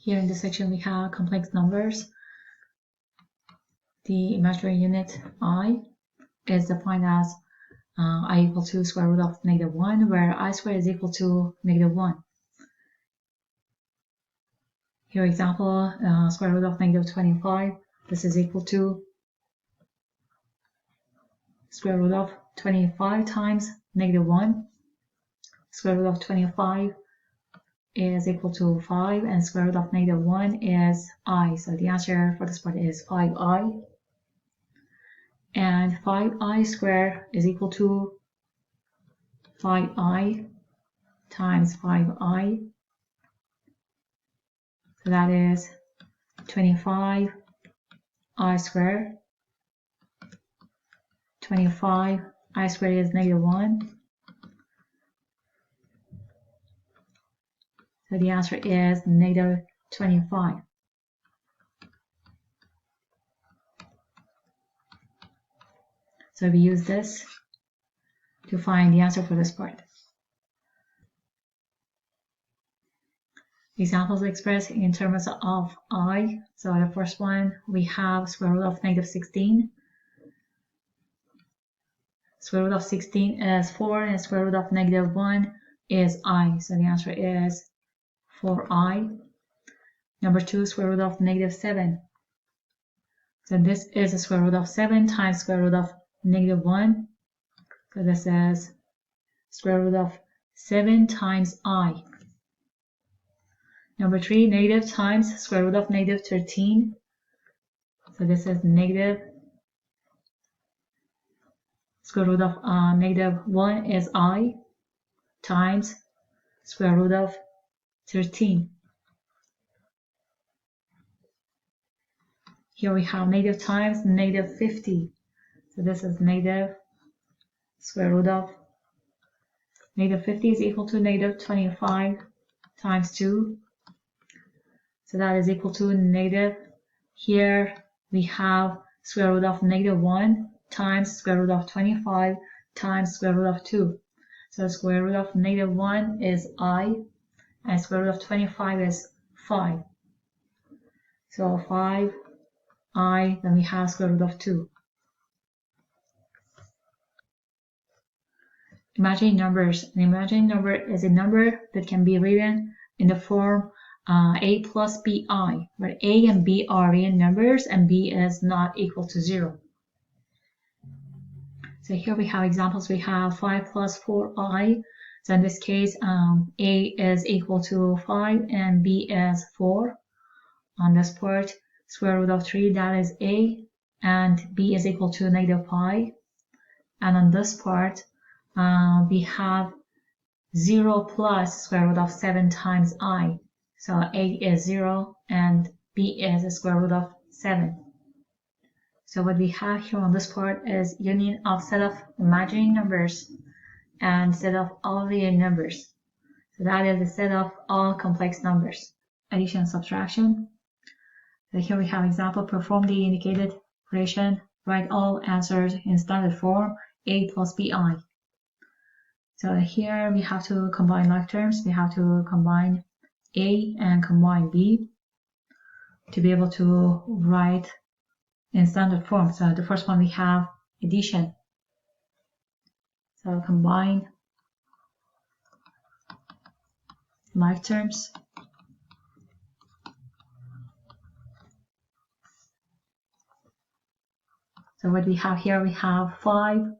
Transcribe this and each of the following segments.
Here in this section we have complex numbers. The imaginary unit I is defined as I equal to square root of -1, where I squared is equal to -1. Here example, square root of -25. This is equal to square root of 25 times -1. Square root of 25 is equal to 5, and square root of -1 is I. So the answer for this part is 5i. And 5i squared is equal to 5i times 5i. So that is 25i squared. 25i squared is -1. So the answer is -25. So we use this to find the answer for this part. Examples expressed in terms of I. So the first one, we have square root of -16. Square root of 16 is 4, and square root of -1 is I. So the answer is 4i. Number 2, square root of -7. So this is the square root of 7 times square root of -1. So this is square root of 7 times I. Number 3, negative times square root of -13. So this is negative square root of -1 is I times square root of 13. Here we have negative times -50. So this is negative square root of -50 is equal to -25 times 2. So that is equal to negative. Here we have square root of -1 times square root of 25 times square root of 2. So square root of -1 is I, and square root of 25 is 5. So 5i, then we have square root of 2. Imaginary numbers. An imaginary number is a number that can be written in the form a plus bi, where a and b are real numbers and b is not equal to 0. So here we have examples. We have 5 plus 4i. So in this case, a is equal to 5 and b is 4. On this part, square root of 3, that is a, and b is equal to -pi. And on this part, we have 0 plus square root of 7 times I. So a is 0 and b is the square root of 7. So what we have here on this part is union of set of imaginary numbers and set of all real numbers. So that is the set of all complex numbers. Addition and subtraction. So here we have example, perform the indicated operation, write all answers in standard form, a plus bi. So here we have to combine like terms. We have to combine a and combine b to be able to write in standard form. So the first one we have addition. So combine like terms. So what we have here, we have 5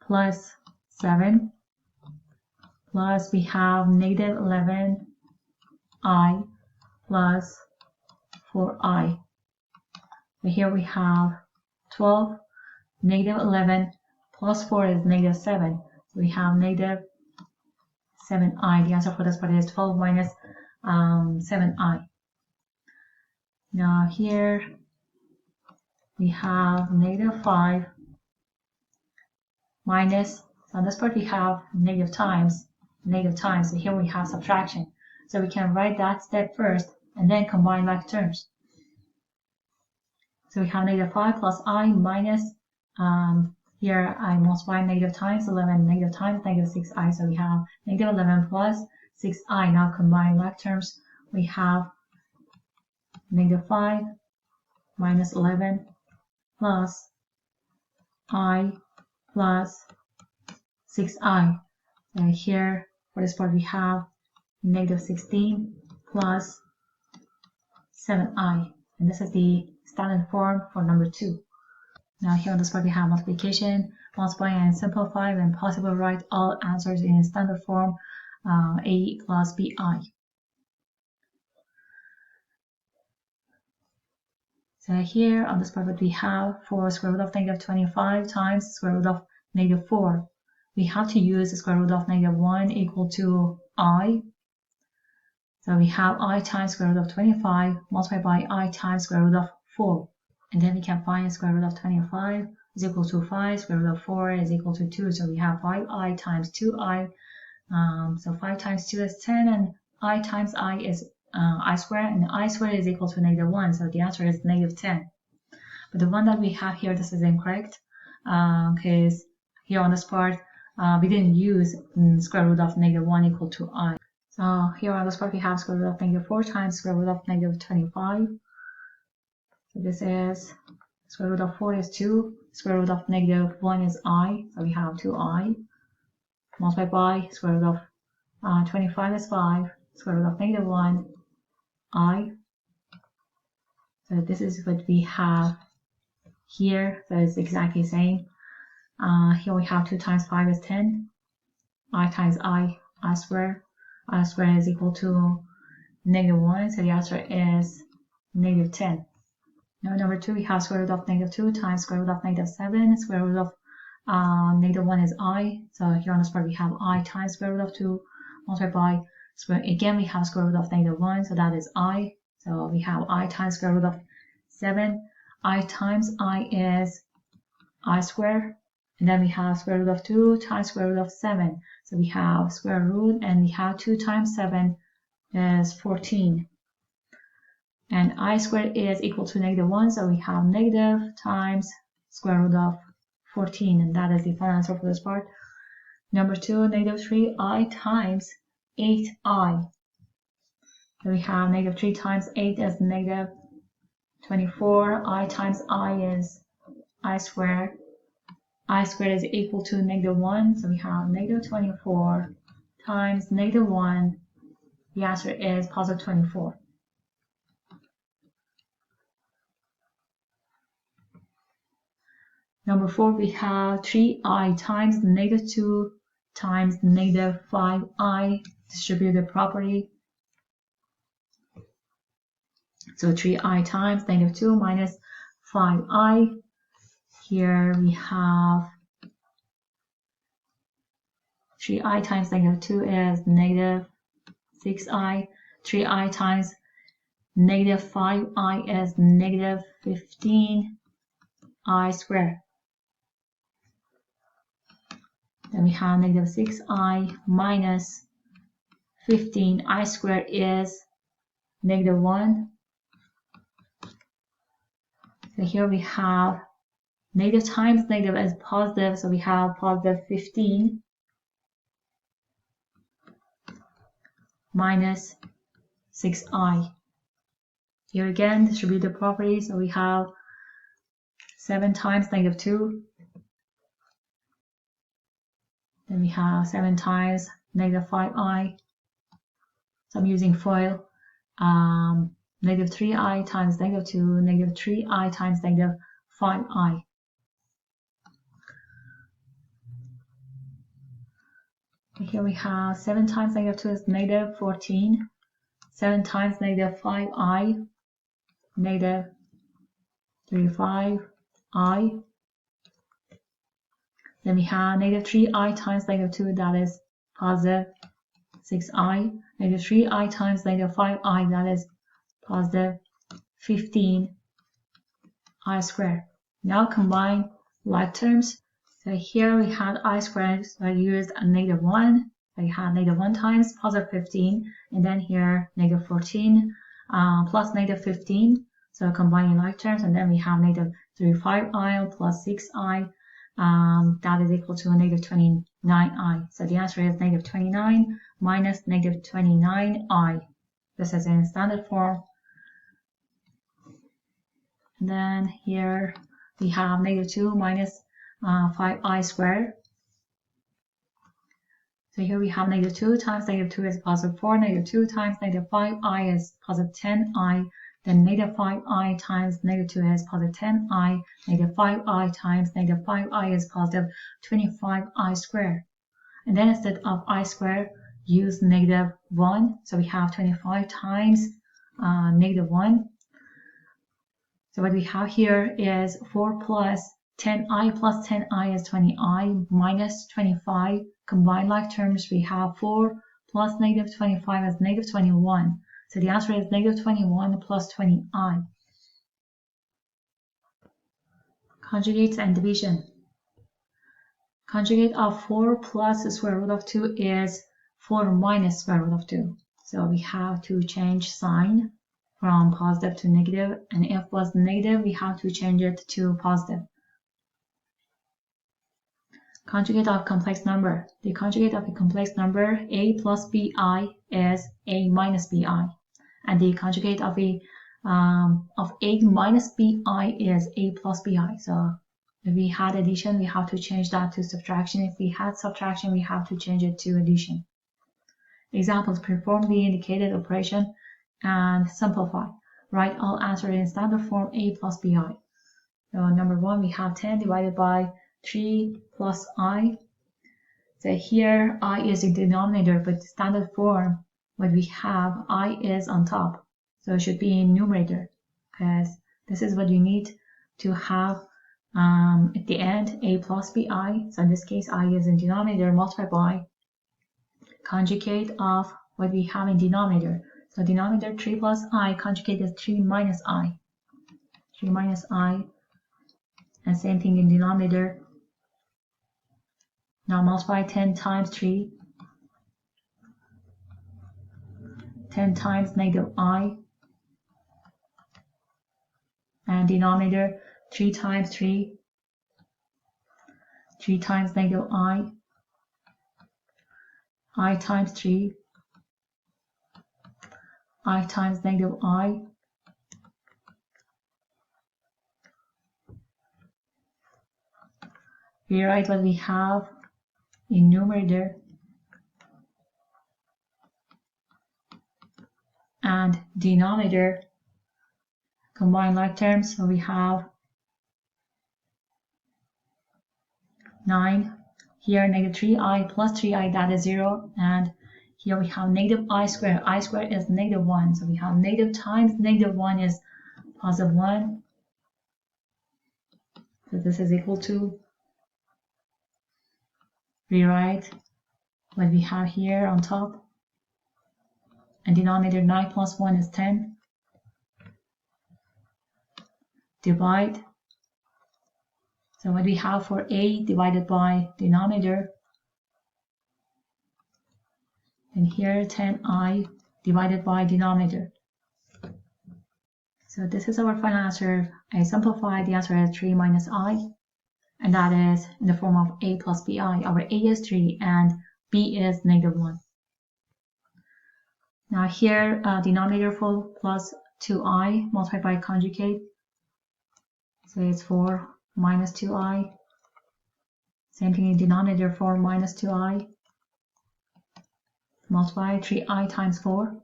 plus 7 plus we have -11i plus 4i. So here we have 12, -11 plus 4 is -7. So we have -7i. The answer for this part is 12 minus 7i. Now here we have -5 minus, so on this part we have negative times. So here we have subtraction. So we can write that step first and then combine like terms. So we have -5 plus I minus, here I multiply negative times 11, negative times -6i. So we have -11 plus 6i. Now combine like terms, we have negative 5 minus 11 plus I plus 6i. And here for this part we have negative 16 plus 7i. And this is the standard form for number 2. Now here on this part we have multiplication, multiply and simplify, when possible write all answers in standard form, a plus bi. So here on this part what we have for square root of negative 25 times square root of negative 4. We have to use the square root of negative 1 equal to I. So we have I times square root of 25 multiplied by I times square root of 4. And then we can find square root of 25 is equal to 5, square root of 4 is equal to 2. So we have 5i times 2i. So 5 times 2 is 10, and I times I is I squared, and I squared is equal to negative 1. So the answer is negative 10. But the one that we have here, this is incorrect, because here on this part, we didn't use square root of negative 1 equal to I. So here on this part, we have square root of negative 4 times square root of negative 25. So this is square root of 4 is 2, square root of negative 1 is I, so we have 2i, multiplied by square root of 25 is 5, square root of negative 1, I. So this is what we have here, so it's exactly the same. Here we have 2 times 5 is 10, I times I squared is equal to negative 1, so the answer is negative 10. Now number 2, we have square root of negative 2 times square root of negative 7, square root of negative 1 is I, so here on this part we have I times square root of 2 multiplied by square, again we have square root of negative 1, so that is I, so we have I times square root of 7, I times I is I squared, and then we have square root of 2 times square root of 7, so we have square root, and we have 2 times 7 is 14. And I squared is equal to negative 1, so we have negative times square root of 14, and that is the final answer for this part. Number 2, negative 3i times 8i. So we have negative 3 times 8 is negative 24. I times I is I squared. I squared is equal to negative 1, so we have negative 24 times negative 1. The answer is positive 24. Number 4, we have 3i times negative 2 times negative 5i, distributive property. So 3i times negative 2 minus 5i. Here we have 3i times negative 2 is negative 6i. 3i times negative 5i is negative 15i squared. Then we have negative 6i minus 15i squared is negative 1. So here we have negative times negative is positive, so we have positive 15 minus 6i. Here again, distribute the property, so we have 7 times negative 2. Then we have 7 times negative 5i. So I'm using FOIL. Negative 3i times negative 2, negative 3i times negative 5i. Here we have 7 times negative 2 is negative 14. 7 times negative 5i, negative 35i. Then we have negative 3i times negative 2, that is positive 6i. Negative 3i times negative 5i, that is positive 15i squared. Now combine like terms. So here we had I squared, so I used a negative 1. So you have negative 1 times positive 15, and then here negative 14 plus negative 15. So combining like terms, and then we have negative 35i plus 6i that is equal to negative 29i. So the answer is negative 29 minus negative 29i. This is in standard form. And then here we have negative 2 minus 5i squared. So here we have negative 2 times negative 2 is positive 4, negative 2 times negative 5i is positive 10i, then negative 5i times negative 2 is positive 10i, negative 5i times negative 5i is positive 25i squared. And then instead of I squared, use negative 1. So we have 25 times negative 1. So what we have here is 4 plus 10i plus 10i is 20i minus 25. Combined like terms, we have 4 plus negative 25 is negative 21. So the answer is negative 21 plus 20i. Conjugates and division. Conjugate of 4 plus the square root of 2 is 4 minus square root of 2. So we have to change sign from positive to negative, and if it was negative, we have to change it to positive. Conjugate of complex number. The conjugate of a complex number, a plus bi, is a minus bi, and the conjugate of a minus bi is a plus bi. So if we had addition, we have to change that to subtraction. If we had subtraction, we have to change it to addition. Examples: perform the indicated operation and simplify. Write all answers in standard form a plus bi. So number 1, we have 10 divided by 3 plus I. So here I is the denominator, but the standard form, what we have, I is on top. So it should be in numerator, because this is what you need to have at the end, a plus bi. So in this case, I is in denominator multiplied by conjugate of what we have in denominator. So denominator 3 plus I, conjugate is 3 minus I. 3 minus I, and same thing in denominator. Now multiply 10 times 3. 10 times negative I. And denominator 3 times 3. 3 times negative I times 3. I times negative I. We write what we have in numerator and denominator. Combine like terms, so we have 9. Here negative 3i plus 3i, that is 0. And here we have negative I squared. I squared is negative 1. So we have negative times negative 1 is positive 1. So this is equal to, rewrite what we have here on top. And denominator 9 plus 1 is 10. Divide. So what we have for a divided by denominator, and here 10i divided by denominator. So this is our final answer. I simplify, the answer is 3 minus I, and that is in the form of a plus bi. Our a is 3 and b is negative 1. Now here denominator 4 plus 2i multiplied by conjugate. So it's 4 minus 2i. Same thing in denominator, 4 minus 2i. Multiply 3i times 4.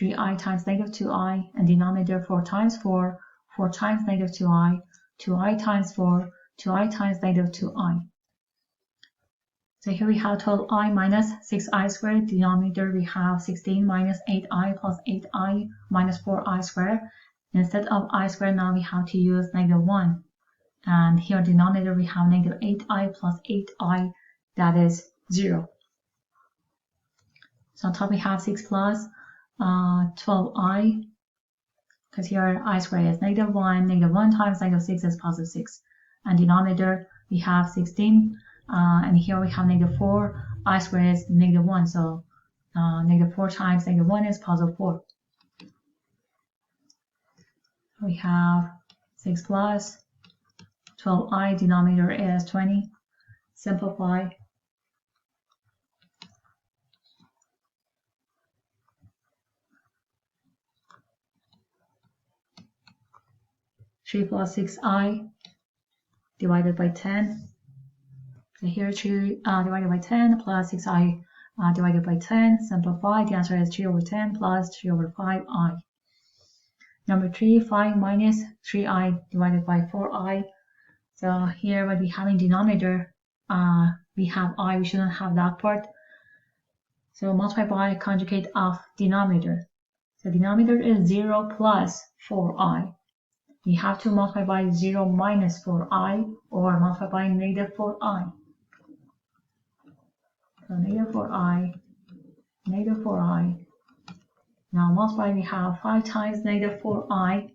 3i times negative 2i, and denominator 4 times 4. 4 times negative 2i. 2i times 4. 2i times negative 2i. So here we have 12i minus 6i squared. Denominator we have 16 minus 8i plus 8i minus 4i squared. Instead of I squared, now we have to use negative 1. And here denominator we have negative 8i plus 8i, that is 0. So on top we have 6 plus 12i, because here I squared is negative 1. Negative 1 times negative 6 is positive 6. And denominator we have 16, and here we have negative 4. I squared is negative 1, so negative 4 times negative 1 is positive 4. We have 6 plus 12i, denominator is 20. Simplify. 3 plus 6i divided by 10. So here 3 divided by 10 plus 6i divided by 10. Simplify. The answer is 3 over 10 plus 3 over 5i. Number 3, 5 minus 3i divided by 4i. So here when we have in denominator, we have I, we shouldn't have that part. So multiply by conjugate of denominator. So denominator is 0 plus 4i. We have to multiply by 0 minus 4i or multiply by negative 4i. So negative 4i, negative 4i. Now multiply, we have 5 times negative 4i,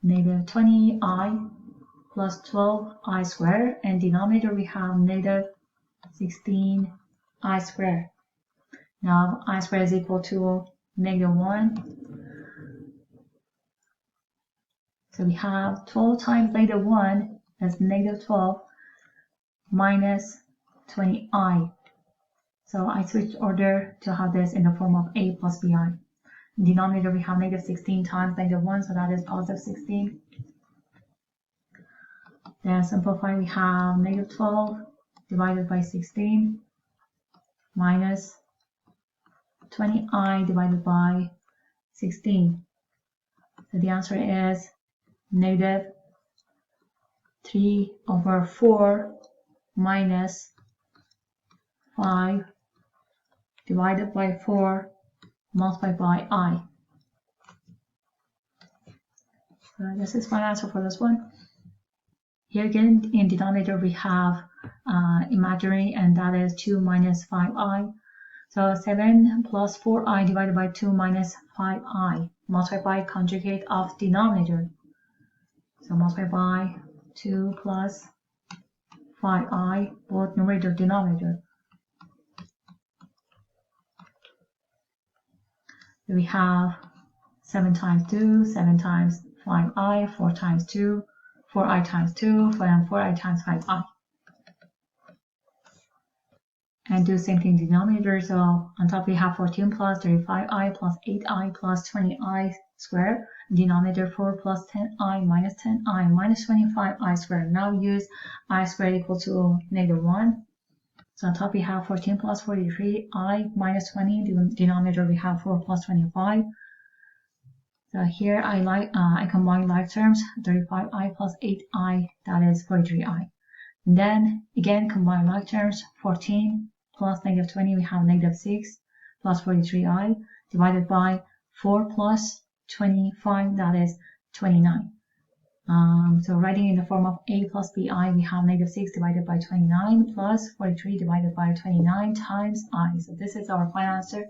negative 20i plus 12i squared, and denominator we have negative 16i squared. Now I squared is equal to negative 1. So we have 12 times negative 1 is negative 12 minus 20i. So I switched order to have this in the form of a plus bi. In denominator we have negative 16 times negative 1, so that is positive 16. Then simplify, we have negative 12 divided by 16 minus 20i divided by 16. So the answer is negative 3 over 4 minus 5 divided by 4 multiplied by I. So this is my answer for this one. Here again in denominator we have imaginary, and that is 2 minus 5i. So 7 plus 4i divided by 2 minus 5i. Multiply by conjugate of denominator. So multiply by 2 plus 5i, both numerator denominator. We have 7 times 2, 7 times 5i, 4 times 2, 4i times 2, and 4i times 5i. And do the same thing in denominator. So on top we have 14 plus 35i plus 8i plus 20i squared. Denominator 4 plus 10i minus 10i minus 25i squared. Now use I squared equal to negative 1. So on top we have 14 plus 43i minus 20. Denominator we have 4 plus 25. So here I combine like terms, 35i plus 8i, that is 43i. And then again combine like terms, 14 plus negative 20, we have negative 6 plus 43i divided by 4 plus 25, that is 29. So writing in the form of a plus bi, we have negative 6 divided by 29 plus 43 divided by 29 times I. So this is our final answer.